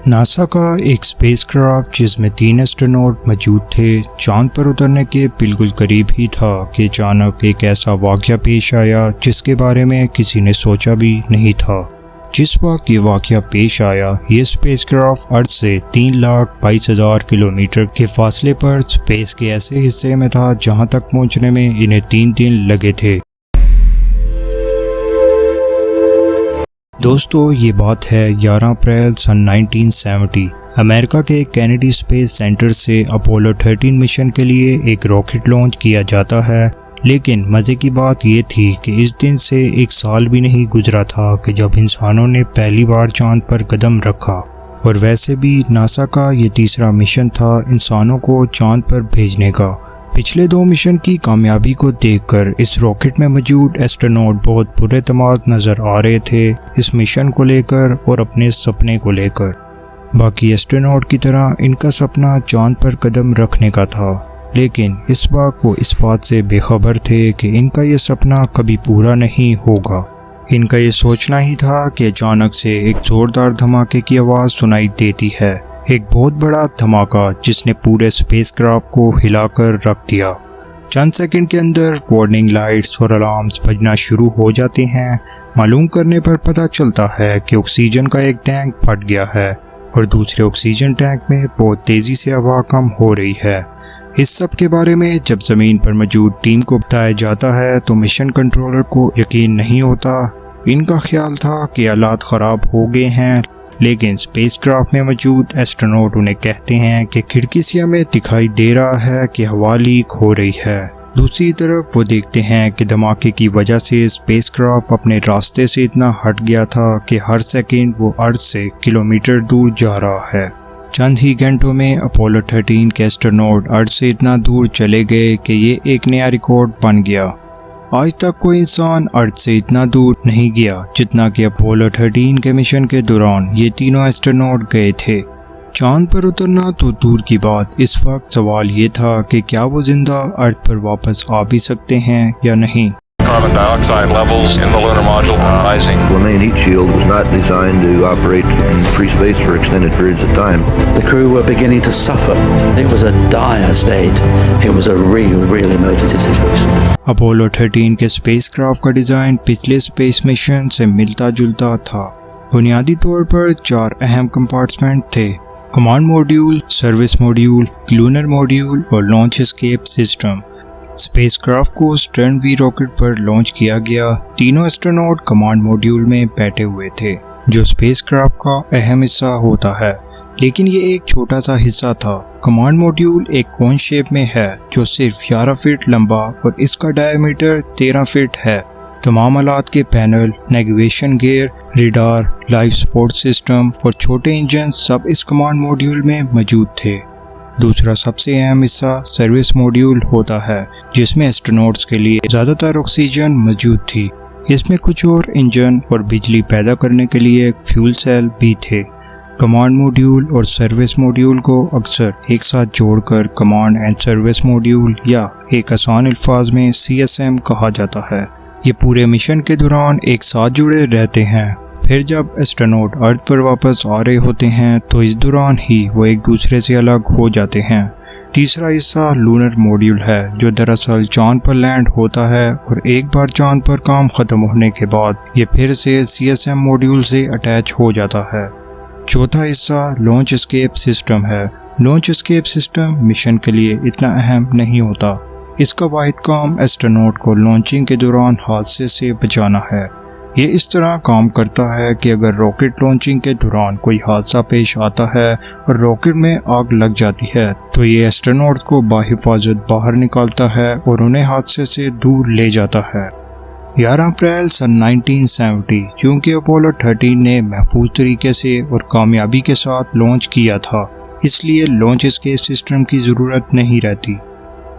NASA का एक spacecraft जिसमें 3 एस्ट्रोनॉट मौजूद थे चांद पर उतरने के बिल्कुल करीब ही था कि अचानक एक ऐसा वाक़या पेश आया जिसके बारे में किसी ने सोचा भी नहीं था। जिस वक्त ये वाक़या पेश आया, ये स्पेसक्राफ्ट अर्थ से 3,22,000 किलोमीटर के फासले पर स्पेस के ऐसे हिस्से में था जहां तक पहुंचने में इन्हें 3 दिन लगे थे। दोस्तों, ये बात है 11 अप्रैल सन 1970। अमेरिका के कैनेडी स्पेस सेंटर से अपोलो 13 मिशन के लिए एक रॉकेट लॉन्च किया जाता है। लेकिन मज़े की बात ये थी कि इस दिन से 1 साल भी नहीं गुजरा था कि जब इंसानों ने पहली बार चांद पर कदम रखा। और वैसे भी नासा का ये तीसरा मिशन था इंसानों को चांद पर भेजने का। पिछले 2 मिशन की कामयाबी को देखकर इस रॉकेट में मौजूद एस्ट्रोनॉट बहुत पुरएतमाद नज़र आ रहे थे इस मिशन को लेकर और अपने सपने को लेकर। बाकी एस्ट्रोनॉट की तरह इनका सपना चांद पर कदम रखने का था, लेकिन इस वक्त वो इस बात से बेखबर थे कि इनका ये सपना कभी पूरा नहीं होगा। इनका ये सोचना ही था कि अचानक से एक ज़ोरदार धमाके की आवाज़ सुनाई देती है। एक बहुत बड़ा धमाका जिसने पूरे स्पेसक्राफ्ट को हिलाकर रख दिया। चंद सेकंड के अंदर वार्निंग लाइट्स और अलार्म्स बजना शुरू हो जाते हैं। मालूम करने पर पता चलता है कि ऑक्सीजन का एक टैंक फट गया है और दूसरे ऑक्सीजन टैंक में बहुत तेज़ी से हवा कम हो रही है। इस सब के बारे में जब ज़मीन पर मौजूद टीम को बताया जाता है तो मिशन कंट्रोलर को यकीन नहीं होता। इनका ख्याल था कि हालात ख़राब हो गए हैं, लेकिन स्पेसक्राफ्ट में मौजूद एस्ट्रोनॉट उन्हें कहते हैं कि खिड़की से हमें दिखाई दे रहा है कि हवा लीक हो रही है। दूसरी तरफ वो देखते हैं कि धमाके की वजह से स्पेसक्राफ्ट अपने रास्ते से इतना हट गया था कि हर सेकंड वो अर्थ से किलोमीटर दूर जा रहा है। चंद ही घंटों में अपोलो 13 के एस्ट्रोनॉट अर्थ से इतना दूर चले गए कि ये एक नया रिकॉर्ड बन गया। आज तक कोई इंसान अर्थ से इतना दूर नहीं गया जितना कि अपोलो 13 के मिशन के दौरान ये तीनों एस्ट्रोनॉट गए थे। चांद पर उतरना तो दूर की बात, इस वक्त सवाल ये था कि क्या वो जिंदा अर्थ पर वापस आ भी सकते हैं या नहीं। Carbon dioxide levels in the lunar module are rising. The main heat shield was not designed to operate in free space for extended periods of time. The crew were beginning to suffer. It was a dire state. It was a real emergency situation. Apollo 13 के spacecraft का design पिछले space mission से मिलता जुलता था। बुनियादी तौर पर 4 अहम कंपार्टमेंट थे: command module, service module, lunar module और लॉन्च एस्केप सिस्टम। स्पेसक्राफ्ट को स्टर्न वी रॉकेट पर लॉन्च किया गया। तीनों एस्ट्रोनॉट कमांड मॉड्यूल में बैठे हुए थे, जो स्पेसक्राफ्ट का अहम हिस्सा होता है, लेकिन ये एक छोटा सा हिस्सा था। कमांड मॉड्यूल एक कोन शेप में है जो सिर्फ 11 फीट लंबा और इसका डायमीटर 13 फीट है। तमाम आलात के panel, navigation gear, radar, life support system और छोटे इंजन सब इस कमांड मॉड्यूल में मौजूद थे। दूसरा सबसे अहम हिस्सा सर्विस मॉड्यूल होता है, जिसमें एस्ट्रोनॉट्स के लिए ज़्यादातर ऑक्सीजन मौजूद थी। इसमें कुछ और इंजन और बिजली पैदा करने के लिए फ्यूल सेल भी थे। कमांड मॉड्यूल और सर्विस मॉड्यूल को अक्सर एक साथ जोड़कर कमांड एंड सर्विस मॉड्यूल या एक आसान अल्फाज में CSM कहा जाता है। ये पूरे मिशन के दौरान एक साथ जुड़े रहते हैं। फिर जब एस्ट्रोनॉट अर्थ पर वापस आ रहे होते हैं तो इस दौरान ही वो एक दूसरे से अलग हो जाते हैं। तीसरा हिस्सा लूनर मॉड्यूल है, जो दरअसल चांद पर लैंड होता है और एक बार चांद पर काम खत्म होने के बाद ये फिर से CSM मॉड्यूल से अटैच हो जाता है। चौथा हिस्सा लॉन्च एस्केप सिस्टम है। लॉन्च एस्केप सिस्टम मिशन के लिए इतना अहम नहीं होता। इसका वाहिद काम एस्ट्रोनॉट को लॉन्चिंग के दौरान हादसे से बचाना है। ये इस तरह काम करता है कि अगर रॉकेट लॉन्चिंग के दौरान कोई हादसा पेश आता है और रॉकेट में आग लग जाती है तो ये एस्ट्रोनॉट को बाहिफाजत बाहर निकालता है और उन्हें हादसे से दूर ले जाता है। 11 अप्रैल सन 1970 क्योंकि अपोलो 13 ने महफूज तरीके से और कामयाबी के साथ लॉन्च किया था, इसलिए लॉन्च एस्केप सिस्टम की ज़रूरत नहीं रहती।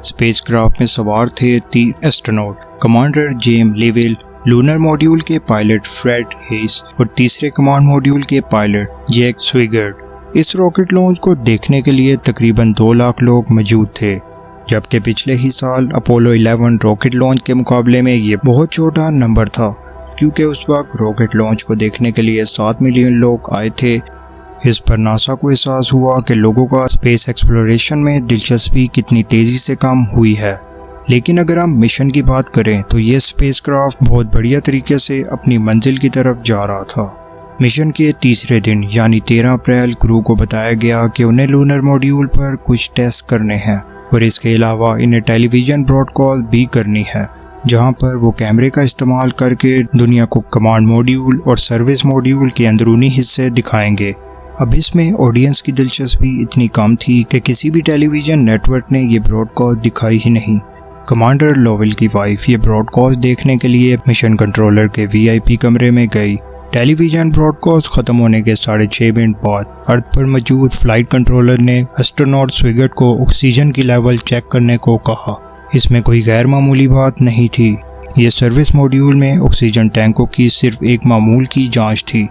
स्पेसक्राफ्ट में सवार थे 3 astronaut: commander Jim Lovell, lunar module के पायलट फ्रेड हेस और तीसरे कमांड मॉड्यूल के पायलट जैक स्विगर्ड। इस रॉकेट लॉन्च को देखने के लिए तकरीबन 2 लाख लोग मौजूद थे, जबकि पिछले ही साल अपोलो 11 रॉकेट लॉन्च के मुकाबले में ये बहुत छोटा नंबर था, क्योंकि उस वक्त रॉकेट लॉन्च को देखने के लिए 7 मिलियन लोग आए थे। इस पर नासा को एहसास हुआ कि लोगों का स्पेस एक्सप्लोरेशन में दिलचस्पी कितनी तेज़ी से कम हुई है। लेकिन अगर हम मिशन की बात करें तो ये स्पेसक्राफ्ट बहुत बढ़िया तरीके से अपनी मंजिल की तरफ जा रहा था। मिशन के तीसरे दिन यानी 13 अप्रैल क्रू को बताया गया कि उन्हें लूनर मॉड्यूल पर कुछ टेस्ट करने हैं और इसके अलावा इन्हें टेलीविज़न ब्रॉडकास्ट भी करनी है, जहां पर वो कैमरे का इस्तेमाल करके दुनिया को कमांड मॉड्यूल और सर्विस मॉड्यूल के अंदरूनी हिस्से दिखाएंगे। अब इसमें ऑडियंस की दिलचस्पी इतनी कम थी कि किसी भी टेलीविज़न नेटवर्क ने ये ब्रॉडकास्ट दिखाई ही नहीं। कमांडर लोवेल की वाइफ ये ब्रॉडकास्ट देखने के लिए मिशन कंट्रोलर के VIP कमरे में गई। टेलीविज़न ब्रॉडकास्ट ख़त्म होने के 6.5 मिनट बाद अर्थ पर मौजूद फ्लाइट कंट्रोलर ने एस्ट्रोनॉट स्विगट को ऑक्सीजन की लेवल चेक करने को कहा। इसमें कोई गैर मामूली बात नहीं थी। ये सर्विस मॉड्यूल में ऑक्सीजन टैंकों की सिर्फ एक मामूल की जांच थी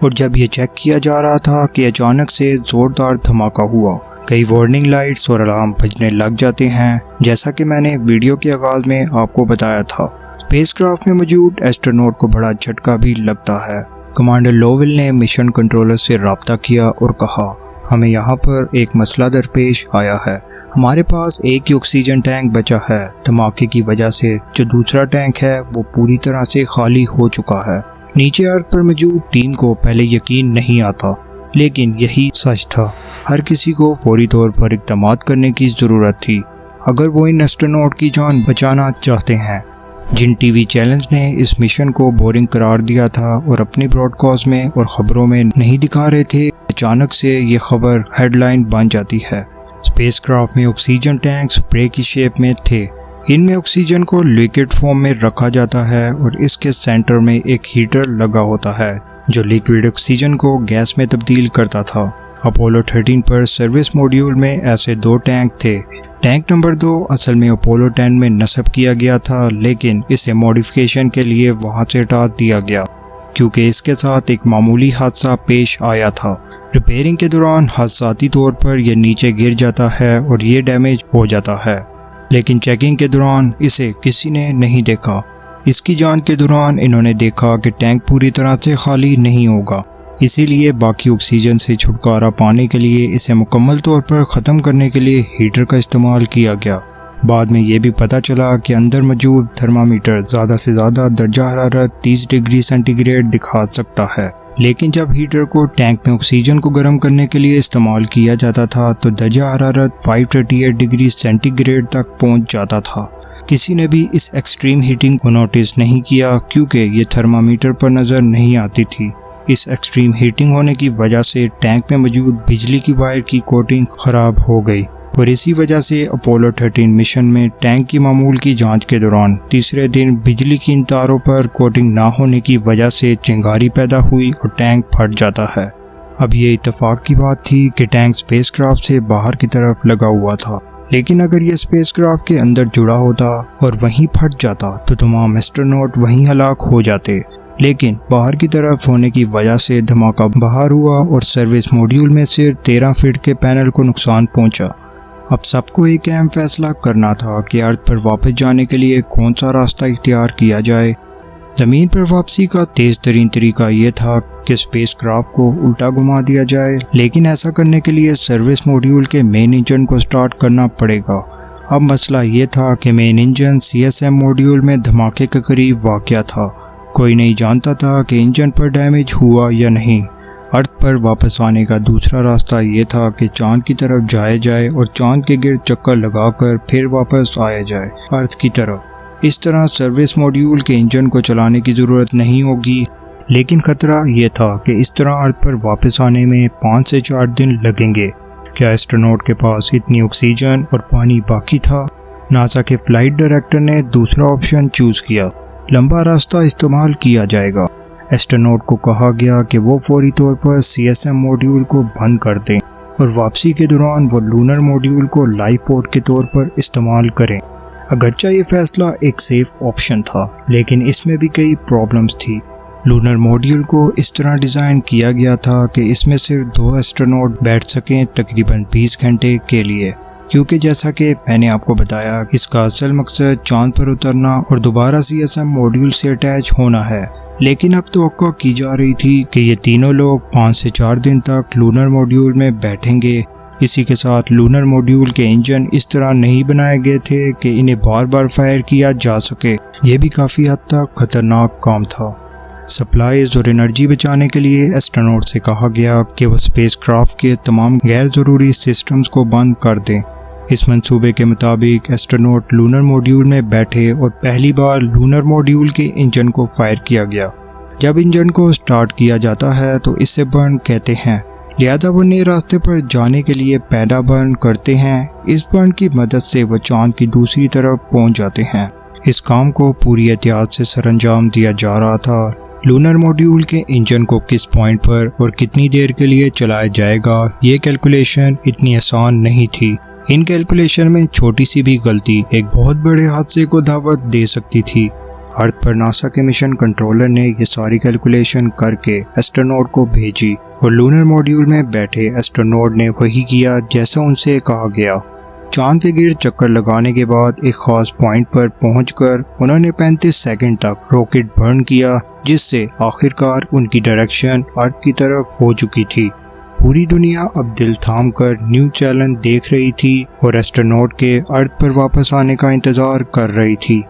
और जब ये चेक किया जा रहा था कि अचानक से ज़ोरदार धमाका हुआ। कई वार्निंग लाइट्स और अलार्म बजने लग जाते हैं, जैसा कि मैंने वीडियो के आगाज़ में आपको बताया था। स्पेसक्राफ्ट में मौजूद एस्ट्रोनॉट को बड़ा झटका भी लगता है। कमांडर लोवेल ने मिशन कंट्रोलर से रब्ता किया और कहा, हमें यहाँ पर एक मसला दरपेश आया है। हमारे पास एक ही ऑक्सीजन टैंक बचा है। धमाके की वजह से जो दूसरा टैंक है वो पूरी तरह से खाली हो चुका है। नीचे अर्थ पर मौजूद टीम को पहले यकीन नहीं आता, लेकिन यही सच था। हर किसी को फौरी तौर पर इक़दाम करने की ज़रूरत थी अगर वो इन एस्ट्रोनॉट की जान बचाना चाहते हैं। जिन टीवी चैनल्स ने इस मिशन को बोरिंग करार दिया था और अपनी ब्रॉडकास्ट में और ख़बरों में नहीं दिखा रहे थे, अचानक से ये खबर हेडलाइन बन जाती है। स्पेसक्राफ्ट में ऑक्सीजन टैंक स्प्रे की शेप में थे। इनमें ऑक्सीजन को लिक्विड फॉर्म में रखा जाता है और इसके सेंटर में एक हीटर लगा होता है जो लिक्विड ऑक्सीजन को गैस में तब्दील करता था। अपोलो 13 पर सर्विस मॉड्यूल में ऐसे 2 टैंक थे। टैंक नंबर 2 असल में अपोलो 10 में नस्ब किया गया था, लेकिन इसे मॉडिफिकेशन के लिए वहां से हटा दिया गया क्योंकि इसके साथ एक मामूली हादसा पेश आया था। रिपेयरिंग के दौरान हादसाती तौर पर यह नीचे गिर जाता है और ये डैमेज हो जाता है, लेकिन चेकिंग के दौरान इसे किसी ने नहीं देखा। इसकी जांच के दौरान इन्होंने देखा कि टैंक पूरी तरह से खाली नहीं होगा, इसीलिए बाकी ऑक्सीजन से छुटकारा पाने के लिए इसे मुकम्मल तौर पर ख़त्म करने के लिए हीटर का इस्तेमाल किया गया। बाद में ये भी पता चला कि अंदर मौजूद थर्मामीटर ज़्यादा से ज़्यादा दर्जा हरारत 30 डिग्री सेंटीग्रेड दिखा सकता है, लेकिन जब हीटर को टैंक में ऑक्सीजन को गर्म करने के लिए इस्तेमाल किया जाता था तो दर्जा हरारत 538 डिग्री सेंटीग्रेड तक पहुंच जाता था। किसी ने भी इस एक्सट्रीम हीटिंग को नोटिस नहीं किया क्योंकि ये थर्मामीटर पर नज़र नहीं आती थी। इस एक्सट्रीम हीटिंग होने की वजह से टैंक में मौजूद बिजली की वायर की कोटिंग खराब हो गई और इसी वजह से अपोलो 13 मिशन में टैंक की मामूल की जांच के दौरान तीसरे दिन बिजली की इन तारों पर कोटिंग ना होने की वजह से चिंगारी पैदा हुई और टैंक फट जाता है। अब ये इत्तेफाक की बात थी कि टैंक स्पेसक्राफ्ट से बाहर की तरफ लगा हुआ था, लेकिन अगर ये स्पेसक्राफ्ट के अंदर जुड़ा होता और वहीं फट जाता तो तमाम एस्ट्रोनॉट वहीं हलाक हो जाते। लेकिन बाहर की तरफ होने की वजह से धमाका बाहर हुआ और सर्विस मॉड्यूल में सिर्फ 13 फीट के पैनल को नुकसान पहुंचा। अब सबको एक अहम फैसला करना था कि अर्थ पर वापस जाने के लिए कौन सा रास्ता इख्तियार किया जाए। ज़मीन पर वापसी का तेज़ तरीन तरीका यह था कि स्पेसक्राफ्ट को उल्टा घुमा दिया जाए, लेकिन ऐसा करने के लिए सर्विस मॉड्यूल के मेन इंजन को स्टार्ट करना पड़ेगा। अब मसला ये था कि मेन इंजन CSM मॉड्यूल में धमाके के करीब वाक़या था। कोई नहीं जानता था कि इंजन पर डैमेज हुआ या नहीं। अर्थ पर वापस आने का दूसरा रास्ता ये था कि चांद की तरफ जाया जाए और चांद के गिर्द चक्कर लगाकर फिर वापस आया जाए अर्थ की तरफ। इस तरह सर्विस मॉड्यूल के इंजन को चलाने की ज़रूरत नहीं होगी, लेकिन खतरा ये था कि इस तरह अर्थ पर वापस आने में 5 से 4 दिन लगेंगे। क्या एस्ट्रोनॉट के पास इतनी ऑक्सीजन और पानी बाकी था? नासा के फ्लाइट डायरेक्टर ने दूसरा ऑप्शन चूज़ किया, लंबा रास्ता इस्तेमाल किया जाएगा। एस्ट्रोनॉट को कहा गया कि वो फौरी तौर पर CSM मॉड्यूल को बंद कर दें और वापसी के दौरान वो लूनर मॉड्यूल को लाइफ पोर्ट के तौर पर इस्तेमाल करें। अगरचे ये फैसला एक सेफ ऑप्शन था, लेकिन इसमें भी कई प्रॉब्लम्स थी। लूनर मॉड्यूल को इस तरह डिज़ाइन किया गया था कि इसमें सिर्फ 2 एस्ट्रोनॉट बैठ सकें तकरीबन 20 घंटे के लिए। क्योंकि जैसा कि मैंने आपको बताया इसका असल मकसद चांद पर उतरना और दोबारा CSM मॉड्यूल से अटैच होना है। लेकिन अब तवक्को की जा रही थी कि ये तीनों लोग 5 से 4 दिन तक लूनर मॉड्यूल में बैठेंगे। इसी के साथ लूनर मॉड्यूल के इंजन इस तरह नहीं बनाए गए थे कि इन्हें बार बार फायर किया जा सके। यह भी काफ़ी हद तक खतरनाक काम था। सप्लाईज और एनर्जी बचाने के लिए एस्ट्रोनॉट से कहा गया कि वो स्पेसक्राफ्ट के तमाम गैर ज़रूरी सिस्टम्स को बंद कर दें। इस मंसूबे के मुताबिक एस्ट्रोनॉट लूनर मॉड्यूल में बैठे और पहली बार लूनर मॉड्यूल के इंजन को फायर किया गया। जब इंजन को स्टार्ट किया जाता है तो इसे बर्न कहते हैं, लिहाजा वो नए रास्ते पर जाने के लिए पहला बर्न करते हैं। इस बर्न की मदद से वो चांद की दूसरी तरफ पहुंच जाते हैं। इस काम को पूरी एहतियात से सरअंजाम दिया जा रहा था। लूनर मॉड्यूल के इंजन को किस पॉइंट पर और कितनी देर के लिए चलाया जाएगा, ये कैलकुलेशन इतनी आसान नहीं थी। इन कैलकुलेशन में छोटी सी भी गलती एक बहुत बड़े हादसे को दावत दे सकती थी। अर्थ पर नासा के मिशन कंट्रोलर ने ये सारी कैलकुलेशन करके एस्ट्रोनॉट को भेजी और लूनर मॉड्यूल में बैठे एस्ट्रोनॉट ने वही किया जैसा उनसे कहा गया। चांद के गिर्द चक्कर लगाने के बाद एक खास पॉइंट पर पहुंचकर उन्होंने 35 सेकंड तक रॉकेट बर्न किया, जिससे आखिरकार उनकी डायरेक्शन अर्थ की तरफ हो चुकी थी। पूरी दुनिया अब दिल थाम कर न्यू चैलेंज देख रही थी और एस्ट्रोनॉट के अर्थ पर वापस आने का इंतजार कर रही थी।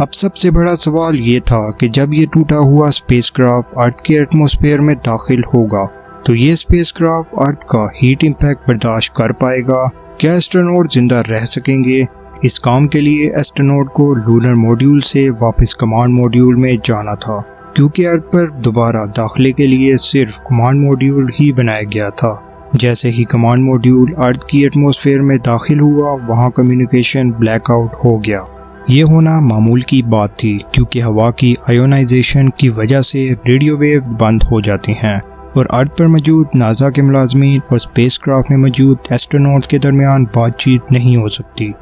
अब सबसे बड़ा सवाल ये था कि जब ये टूटा हुआ स्पेसक्राफ्ट अर्थ के एटमॉस्फेयर में दाखिल होगा तो ये स्पेसक्राफ्ट अर्थ का हीट इम्पैक्ट बर्दाश्त कर पाएगा? क्या एस्ट्रोनॉट जिंदा रह सकेंगे? इस काम के लिए एस्ट्रोनॉट को लूनर मॉड्यूल से वापस कमांड मॉड्यूल में जाना था, क्योंकि अर्थ पर दोबारा दाखिले के लिए सिर्फ कमांड मॉड्यूल ही बनाया गया था। जैसे ही कमांड मॉड्यूल अर्थ की एटमॉस्फेयर में दाखिल हुआ, वहां कम्युनिकेशन ब्लैकआउट हो गया। ये होना मामूल की बात थी, क्योंकि हवा की आयोनाइजेशन की वजह से रेडियो वेव बंद हो जाती हैं और अर्थ पर मौजूद नासा के मुलाजमीन और स्पेसक्राफ्ट में मौजूद एस्ट्रोनॉट्स के दरमियान बातचीत नहीं हो सकती।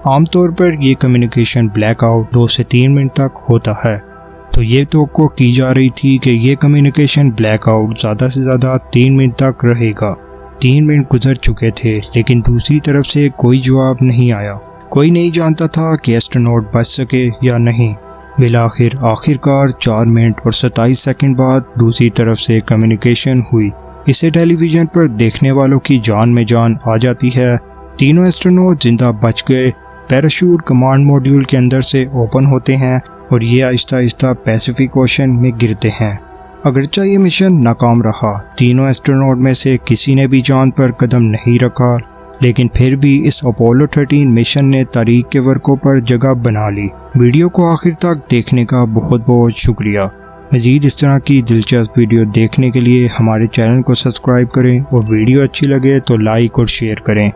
आमतौर पर यह कम्युनिकेशन ब्लैकआउट 2 से 3 मिनट तक होता है। तो ये तवक्को की जा रही थी कि ये कम्युनिकेशन ब्लैकआउट ज़्यादा से ज़्यादा 3 मिनट तक रहेगा। 3 मिनट गुजर चुके थे, लेकिन दूसरी तरफ से कोई जवाब नहीं आया। कोई नहीं जानता था कि एस्ट्रोनॉट बच सके या नहीं। आखिरकार 4 मिनट और 27 सेकंड बाद दूसरी तरफ से कम्युनिकेशन हुई। इसे टेलीविजन पर देखने वालों की जान में जान आ जाती है। तीनों एस्ट्रोनॉट जिंदा बच गए। पैराशूट कमांड मॉड्यूल के अंदर से ओपन होते हैं और ये आहिस्ता आहिस्ता पैसिफिक ओशन में गिरते हैं। अगरचे ये मिशन नाकाम रहा, तीनों एस्ट्रोनॉट में से किसी ने भी चांद पर कदम नहीं रखा, लेकिन फिर भी इस अपोलो 13 मिशन ने तारीख के वर्कों पर जगह बना ली। वीडियो को आखिर तक देखने का बहुत बहुत शुक्रिया। मज़ीद इस तरह की दिलचस्प वीडियो देखने के लिए हमारे चैनल को सब्सक्राइब करें और वीडियो अच्छी लगे तो लाइक और शेयर करें।